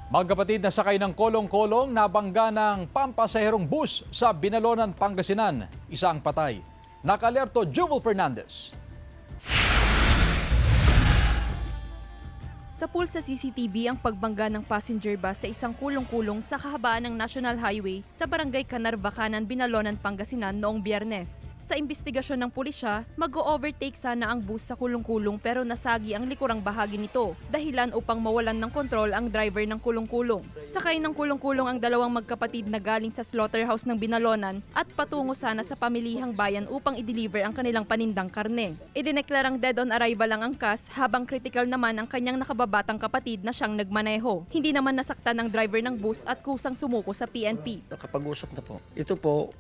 Magkapatid na sakay ng kolong-kolong nabangga ng pampasaherong bus sa Binalonan, Pangasinan. Isa ang patay. Nakalerto Jewel Fernandez. Sa pool sa CCTV ang pagbangga ng passenger bus sa isang kulong-kulong sa kahabaan ng National Highway sa Barangay Canarvacanan, Binalonan, Pangasinan noong Biyernes. Sa imbestigasyon ng pulisya, mag-o-overtake sana ang bus sa kulong-kulong pero nasagi ang likurang bahagi nito, dahilan upang mawalan ng kontrol ang driver ng kulong-kulong. Sakay ng kulong-kulong ang dalawang magkapatid na galing sa slaughterhouse ng Binalonan at patungo sana sa pamilihang bayan upang i-deliver ang kanilang panindang karne. Idineklarang dead on arrival ang angkas habang critical naman ang kanyang nakababatang kapatid na siyang nagmaneho. Hindi naman nasaktan ang driver ng bus at kusang sumuko sa PNP. Nakapag-usap na po. Ito po,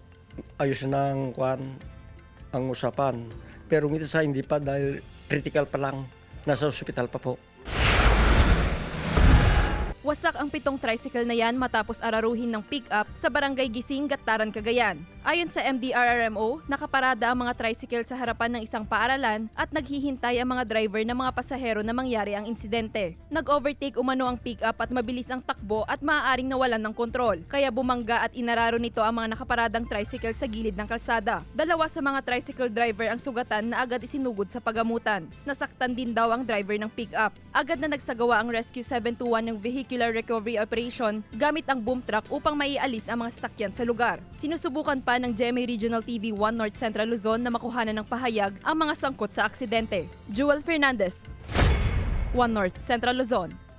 ayos ng ang usapan. Pero ito sa hindi pa dahil critical pa lang. Nasa ospital pa po. Wasak ang 7 tricycle na yan matapos araruhin ng pick-up sa Barangay Gising, Gataran, Cagayan. Ayon sa MDRRMO, nakaparada ang mga tricycle sa harapan ng isang paaralan at naghihintay ang mga driver ng mga pasahero na mangyari ang insidente. Nag-overtake umano ang pick-up at mabilis ang takbo at maaaring nawalan ng kontrol. Kaya bumangga at inararo nito ang mga nakaparadang tricycle sa gilid ng kalsada. Dalawa sa mga tricycle driver ang sugatan na agad isinugod sa pagamutan. Nasaktan din daw ang driver ng pick-up. Agad na nagsagawa ang Rescue 721 ng Vehicular Recovery Operation gamit ang boom truck upang maialis ang mga sasakyan sa lugar. Sinusubukan pa ng GMA Regional TV 1 North Central Luzon na makuhanan ng pahayag ang mga sangkot sa aksidente. Jewel Fernandez, 1 North Central Luzon.